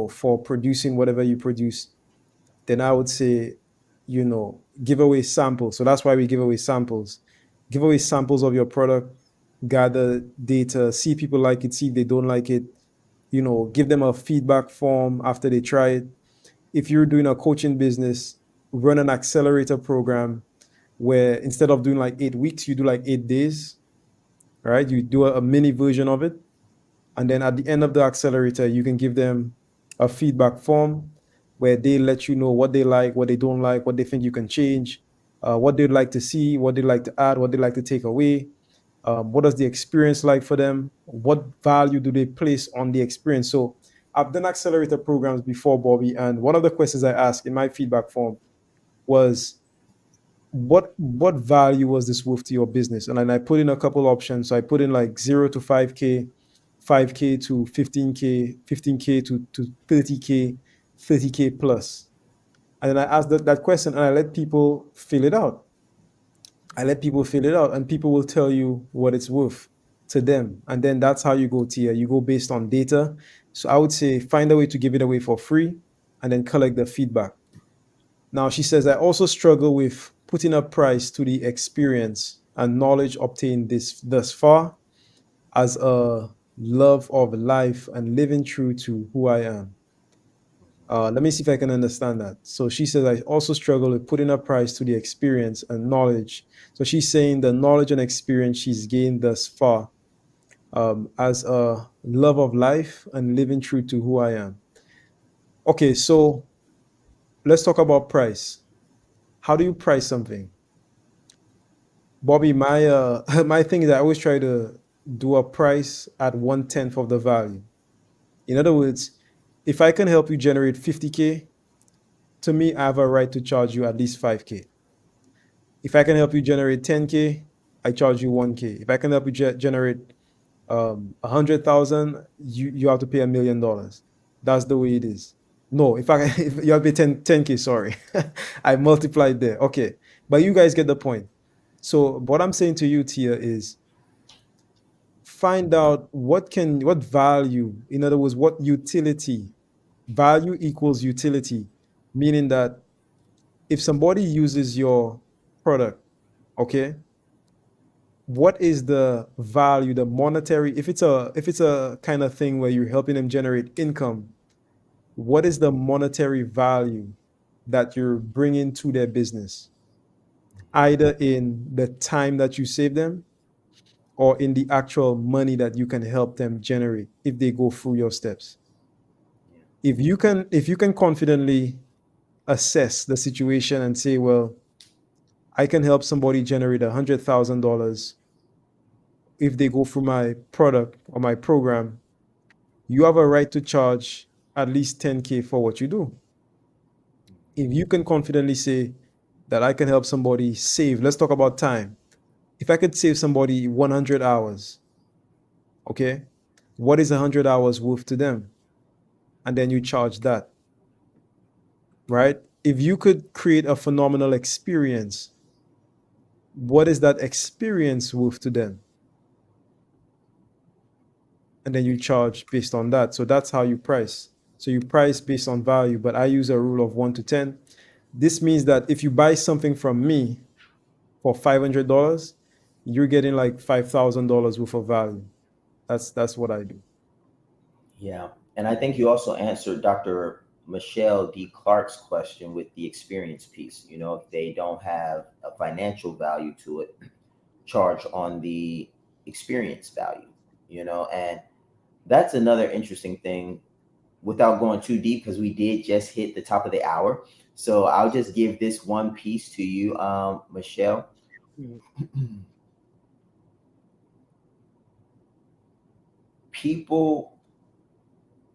for producing whatever you produce, then I would say, give away samples. So that's why we give away samples. give away samples of your product, gather data, see if people like it, see if they don't like it, give them a feedback form after they try it. If you're doing a coaching business, run an accelerator program where instead of doing like 8 weeks, you do like 8 days, right? You do a mini version of it. And then at the end of the accelerator, you can give them a feedback form where they let you know what they like, what they don't like, what they think you can change, what they'd like to see, what they'd like to add, what they'd like to take away. What does the experience like for them? What value do they place on the experience? So I've done accelerator programs before, Bobby, and one of the questions I asked in my feedback form was, what value was this worth to your business? And then I put in a couple options. So I put in like 0 to 5K, 5K to 15K, 15K to 30K, 30K plus. And then I asked that question and I let people fill it out. And people will tell you what it's worth to them. And then that's how you go tier. You go based on data. So I would say find a way to give it away for free and then collect the feedback. Now, she says, I also struggle with putting a price to the experience and knowledge obtained thus far as a love of life and living true to who I am. Let me see if I can understand that. So she says, I also struggle with putting a price to the experience and knowledge. So she's saying the knowledge and experience she's gained thus far as a love of life and living true to who I am. Okay, so let's talk about price. How do you price something? Bobby, my my thing is I always try to do a price at 1/10 of the value. In other words, if I can help you generate 50K, to me, I have a right to charge you at least 5K. If I can help you generate 10K, I charge you 1K. If I can help you generate 100,000, you have to pay $1 million. That's the way it is. No, if I if you have to pay 10K, sorry, I multiplied there. Okay, but you guys get the point. So what I'm saying to you, Tia, is find out what value, in other words, what utility. Value equals utility, meaning that if somebody uses your product, okay, what is the value, the monetary, if it's a kind of thing where you're helping them generate income, what is the monetary value that you're bringing to their business, either in the time that you save them or in the actual money that you can help them generate if they go through your steps. If you can confidently assess the situation and say, well, I can help somebody generate $100,000 if they go through my product or my program, you have a right to charge at least 10K for what you do. If you can confidently say that I can help somebody save, let's talk about time. If I could save somebody 100 hours, okay, what is 100 hours worth to them? And then you charge that, right? If you could create a phenomenal experience, what is that experience worth to them? And then you charge based on that. So that's how you price. So you price based on value, but I use a rule of 1 to 10. This means that if you buy something from me for $500, you're getting like $5,000 worth of value. That's what I do. Yeah. And I think you also answered Dr. Michelle D. Clark's question with the experience piece. If they don't have a financial value to it, charge on the experience value, and that's another interesting thing without going too deep, because we did just hit the top of the hour. So I'll just give this one piece to you, Michelle. People,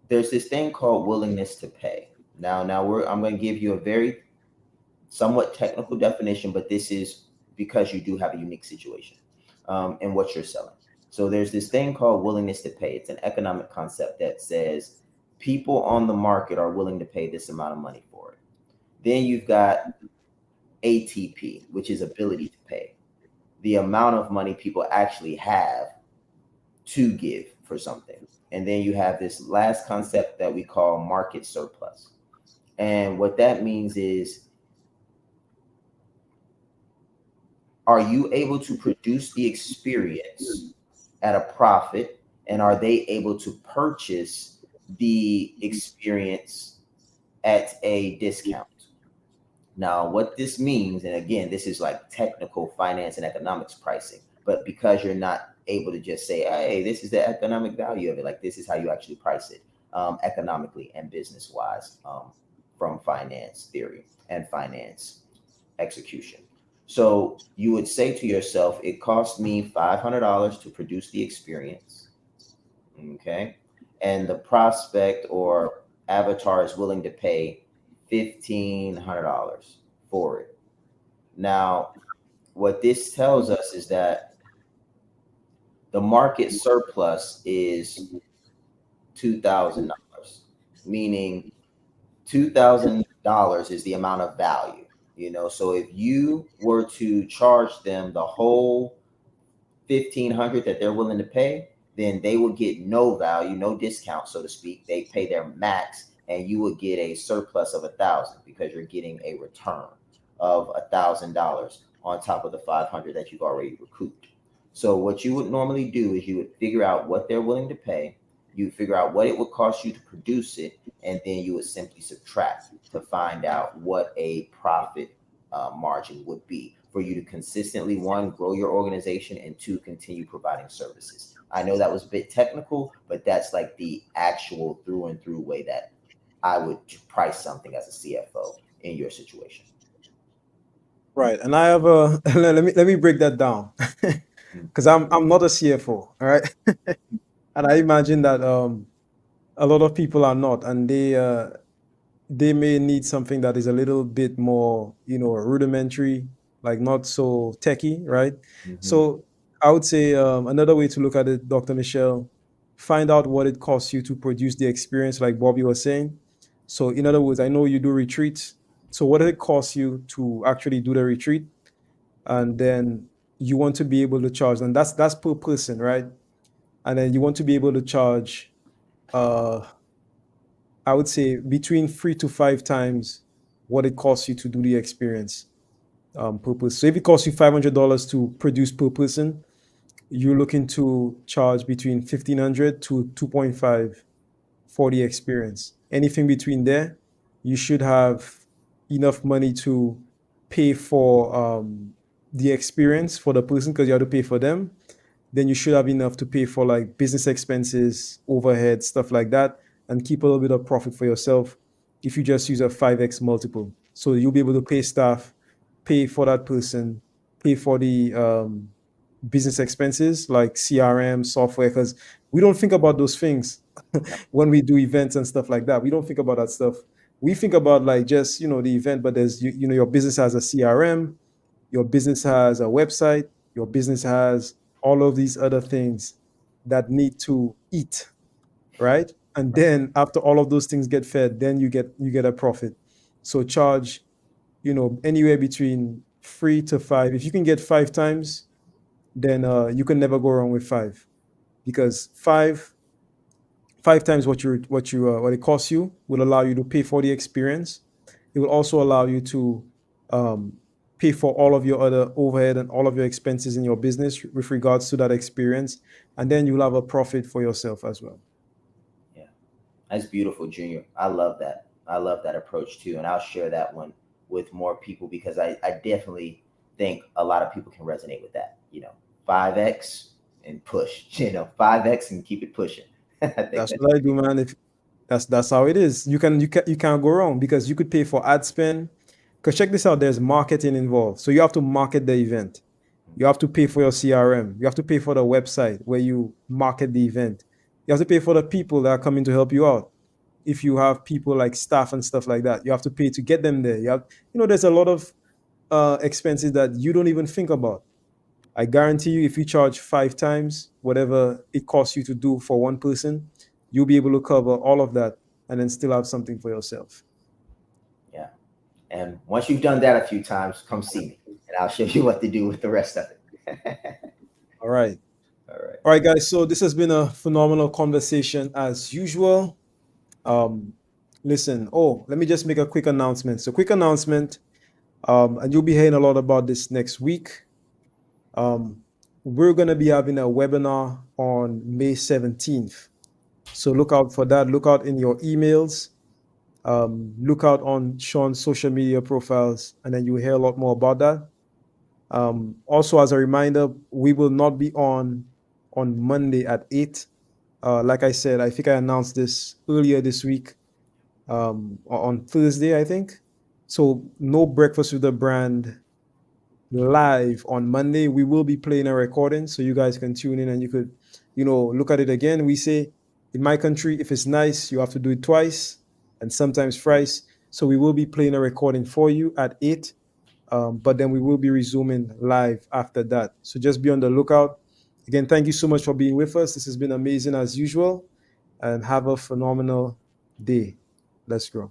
there's this thing called willingness to pay. Now I'm going to give you a very somewhat technical definition, but this is because you do have a unique situation in what you're selling. So there's this thing called willingness to pay. It's an economic concept that says people on the market are willing to pay this amount of money for it. Then you've got ATP, which is ability to pay, the amount of money people actually have to give for something. And then you have this last concept that we call market surplus. And what that means is, are you able to produce the experience at a profit, and are they able to purchase the experience at a discount? Now, what this means, and again, this is like technical finance and economics pricing, but because you're not able to just say, hey, this is the economic value of it, like this is how you actually price it economically and business wise, from finance theory and finance execution. So you would say to yourself, it cost me $500 to produce the experience. Okay. And the prospect or avatar is willing to pay $1,500 for it. Now, what this tells us is that the market surplus is $2,000, meaning $2,000 is the amount of value. So if you were to charge them the whole 1,500 that they're willing to pay, then they would get no value, no discount, so to speak. They pay their max, and you would get a surplus of 1,000 because you're getting a return of $1,000 on top of the 500 that you've already recouped. So what you would normally do is you would figure out what they're willing to pay, you figure out what it would cost you to produce it, and then you would simply subtract to find out what a profit margin would be for you to consistently, one, grow your organization, and two, continue providing services. I know that was a bit technical, but that's like the actual through and through way that I would price something as a CFO in your situation. Right. And I have a let me break that down because I'm not a CFO. All right. And I imagine that a lot of people are not, and they may need something that is a little bit more, rudimentary, like not so techy, right? So I would say another way to look at it, Dr. Michelle, find out what it costs you to produce the experience, like Bobby was saying. So in other words, I know you do retreats. So what did it cost you to actually do the retreat? And then you want to be able to charge, and that's per person, right? And then you want to be able to charge, I would say between 3 to 5 times what it costs you to do the experience per person. So if it costs you $500 to produce per person, you're looking to charge between 1,500 to 2.5 for the experience. Anything between there, you should have enough money to pay for the experience for the person because you have to pay for them. Then you should have enough to pay for like business expenses, overhead, stuff like that, and keep a little bit of profit for yourself if you just use a 5x multiple. So you'll be able to pay staff, pay for that person, pay for the business expenses like CRM, software, because we don't think about those things when we do events and stuff like that. We don't think about that stuff. We think about like just, the event, but there's, your business has a CRM, your business has a website, your business has all of these other things that need to eat, right? And then after all of those things get fed, then you get a profit. So charge, anywhere between 3 to 5. If you can get 5 times, then you can never go wrong with 5, because five times what it costs you will allow you to pay for the experience. It will also allow you to pay for all of your other overhead and all of your expenses in your business with regards to that experience, and then you'll have a profit for yourself as well. Yeah, that's beautiful, Junior. I love that. I love that approach too, and I'll share that one with more people because I definitely think a lot of people can resonate with that. 5x and push. 5x and keep it pushing. That's what I do, man. If that's how it is. You can't go wrong because you could pay for ad spend. Because check this out, there's marketing involved. So you have to market the event. You have to pay for your CRM. You have to pay for the website where you market the event. You have to pay for the people that are coming to help you out. If you have people like staff and stuff like that, you have to pay to get them there. There's a lot of expenses that you don't even think about. I guarantee you, if you charge 5 times whatever it costs you to do for one person, you'll be able to cover all of that and then still have something for yourself. Yeah. And once you've done that a few times, come see me and I'll show you what to do with the rest of it. All right. All right, guys. So this has been a phenomenal conversation as usual. Listen, let me just make a quick announcement. So quick announcement, and you'll be hearing a lot about this next week. We're going to be having a webinar on May 17th. So look out for that. Look out in your emails. Look out on Shaan's social media profiles, and then you'll hear a lot more about that. Also, as a reminder, we will not be on Monday at 8. Like I said, I think I announced this earlier this week, on Thursday, I think. So no Breakfast with the Brand live on Monday. We will be playing a recording, so you guys can tune in and you could, look at it again. We say in my country, if it's nice, you have to do it twice and sometimes thrice. So we will be playing a recording for you at 8. But then we will be resuming live after that. So just be on the lookout. Again, thank you so much for being with us. This has been amazing as usual, and have a phenomenal day. Let's grow.